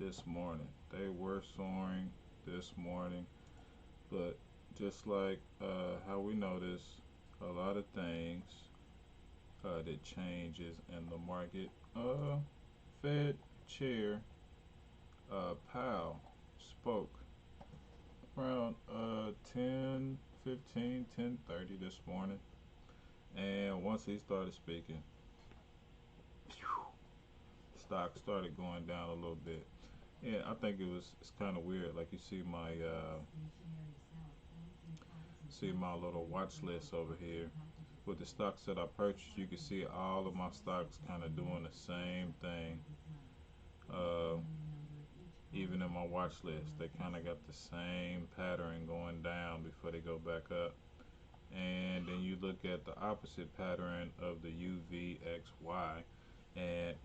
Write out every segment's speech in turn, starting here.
this morning. They were soaring this morning, but just like how we notice a lot of things that changes in the market. Fed Chair Powell spoke around 10:15, 10:30 this morning, and once he started speaking, stock started going down a little bit. Yeah, I think it's kind of weird. Like you see my little watch list over here with the stocks that I purchased. You can see all of my stocks kind of doing the same thing. Uh, Even in my watch list, they kind of got the same pattern going down before they go back up. And then you look at the opposite pattern of the UVXY, and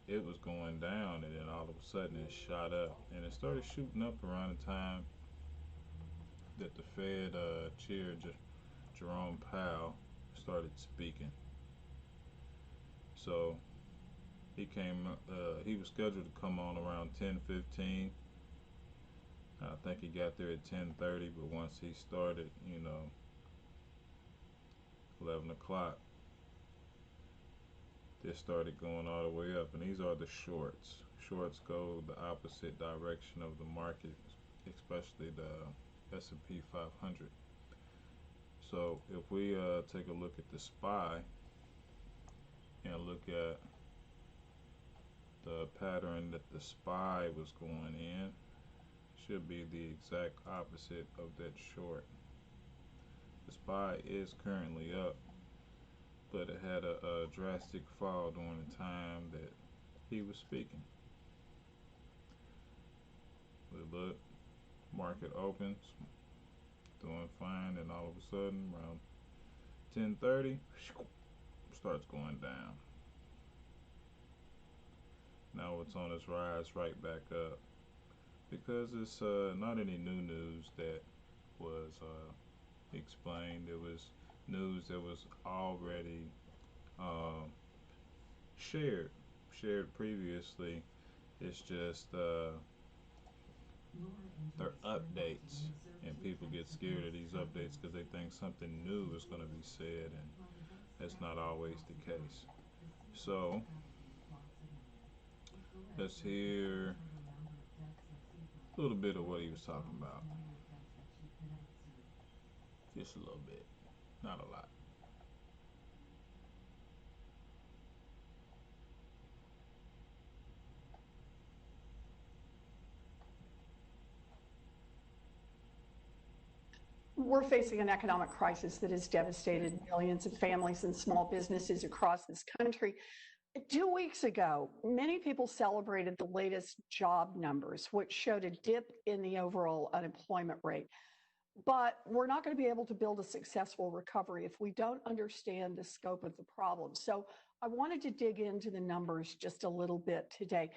it was going down, and then all of a sudden it shot up, and it started shooting up around the time that the Fed chair Jerome Powell started speaking. So he was scheduled to come on around 10:15. I think he got there at 10:30, but once he started, 11 o'clock, this started going all the way up, and these are the shorts. Shorts go the opposite direction of the market, especially the S&P 500. So if we take a look at the SPY and look at the pattern that the SPY was going in, should be the exact opposite of that short. The SPY is currently up, but it had a drastic fall during the time that he was speaking. But look, market opens, doing fine, and all of a sudden, around 10:30, starts going down. Now it's on its rise right back up because it's not any new news that was explained. It was news that was already um, shared previously. It's just they're updates, and people get scared of these updates because they think something new is going to be said, and that's not always the case. So let's hear a little bit of what he was talking about. Just a little bit, not a lot. We're facing an economic crisis that has devastated millions of families and small businesses across this country. 2 weeks ago, many people celebrated the latest job numbers, which showed a dip in the overall unemployment rate. But we're not going to be able to build a successful recovery if we don't understand the scope of the problem. So I wanted to dig into the numbers just a little bit today.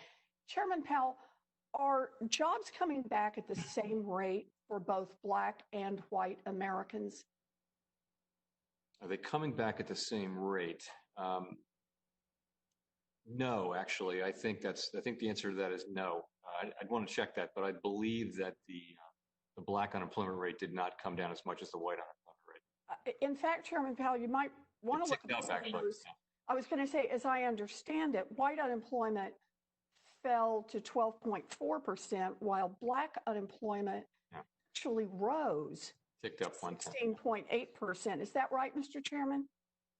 Chairman Powell, are jobs coming back at the same rate for both Black and white Americans? Are they coming back at the same rate? No, actually, I think the answer to that is no. I'd want to check that, but I believe that the Black unemployment rate did not come down as much as the white unemployment rate. In fact, Chairman Powell, you might want to look at those numbers. I was going to say, as I understand it, white unemployment fell to 12.4%, while Black unemployment actually rose. Ticked up 16.8%. Is that right, Mr. Chairman?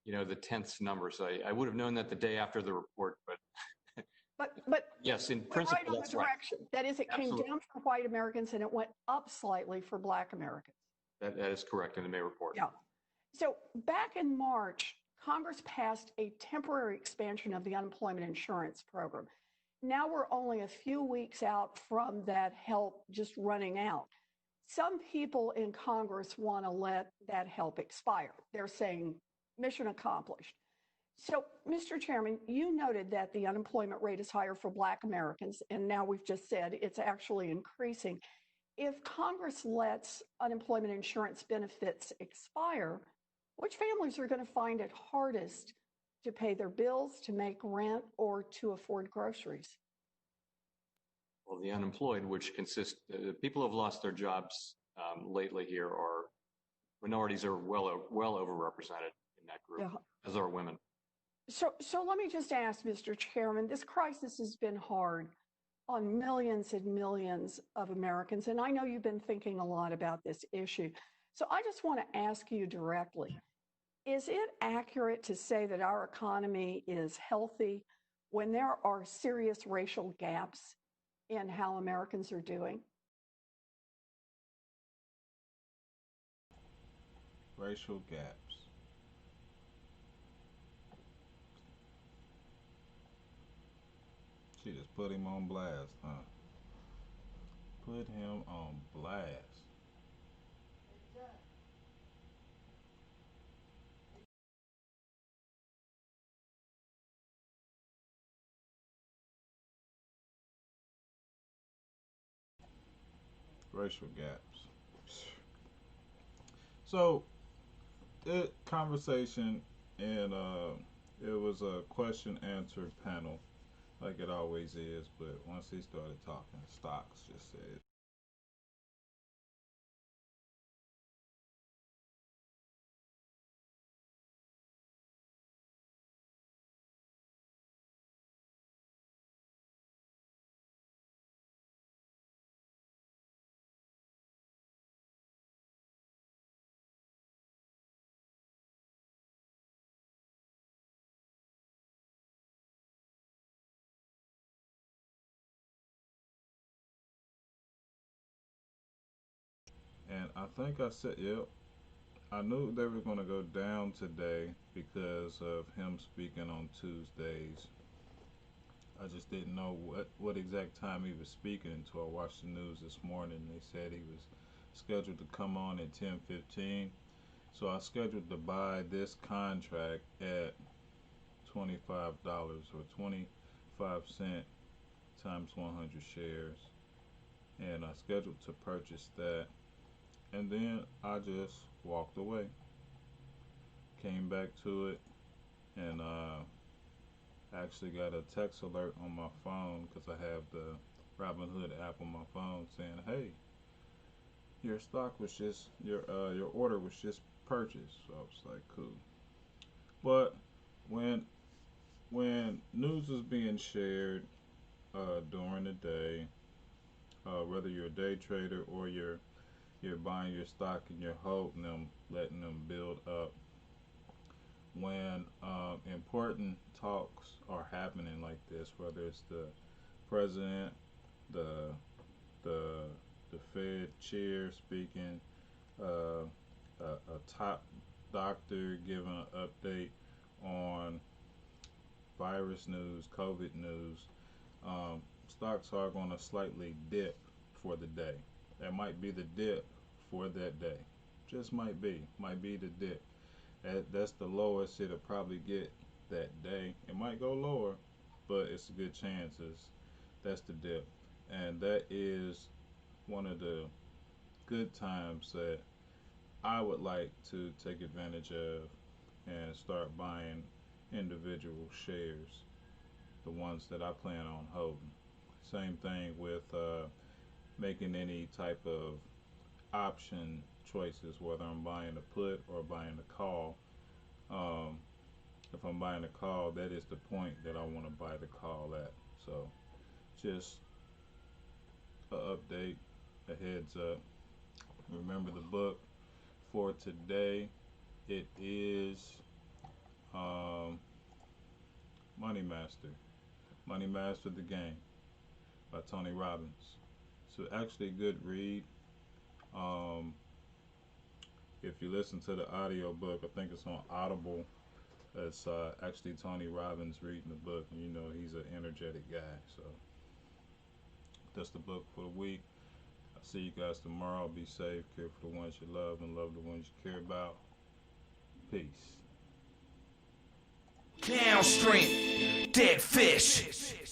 The tenths numbers. I would have known that the day after the report, but yes, in principle, right on that's the direction. Right. That is, it came down for white Americans and it went up slightly for Black Americans. That is correct in the May report. Yeah. So back in March, Congress passed a temporary expansion of the unemployment insurance program. Now we're only a few weeks out from that help just running out. Some people in Congress want to let that help expire. They're saying mission accomplished. So, Mr. Chairman, you noted that the unemployment rate is higher for Black Americans, and now we've just said it's actually increasing. If Congress lets unemployment insurance benefits expire, which families are going to find it hardest to pay their bills, to make rent, or to afford groceries? Well, Well, the unemployed, which consists people who have lost their jobs lately here, are minorities are well overrepresented in that group, Yeah. as are women. So let me just ask, Mr. Chairman, this crisis has been hard on millions and millions of Americans, and I know you've been thinking a lot about this issue. So I just want to ask you directly, is it accurate to say that our economy is healthy when there are serious racial gaps in how Americans are doing? Racial gaps. She just put him on blast, huh? Put him on blast. Racial gaps. So, it conversation and it was a question answer panel like it always is, but once he started talking, stocks just said. And I think I said, yep, I knew they were going to go down today because of him speaking on Tuesdays. I just didn't know what exact time he was speaking until I watched the news this morning. They said he was scheduled to come on at 10:15. So I scheduled to buy this contract at $25 or 25 cents times 100 shares. And I scheduled to purchase that. And then I just walked away. Came back to it and actually got a text alert on my phone because I have the Robinhood app on my phone saying, "Hey, your stock was just your order was just purchased." So I was like, "Cool." But when news is being shared during the day, whether you're a day trader or you're buying your stock and you're holding them, letting them build up, when important talks are happening like this, whether it's the president, the the the Fed chair speaking, uh, a top doctor giving an update on virus news, COVID news, stocks are going to slightly dip for the day. That might be the dip for that day. Just might be the dip. That's the lowest it'll probably get that day. It might go lower, but it's a good chances that's the dip. And that is one of the good times that I would like to take advantage of and start buying individual shares, the ones that I plan on holding. Same thing with making any type of option choices, whether I'm buying a put or buying a call. Um, if I'm buying a call, that is the point that I want to buy the call at. So just a update, a heads up. Remember the book for today. It is um, Money Master. Money Master the Game by Tony Robbins. So actually a good read. Um, if you listen to the audio book, I think it's on Audible. It's actually Tony Robbins reading the book, and you know he's an energetic guy. So that's the book for the week. I'll see you guys tomorrow. Be safe, care for the ones you love, and love the ones you care about. Peace. Downstream, dead fish.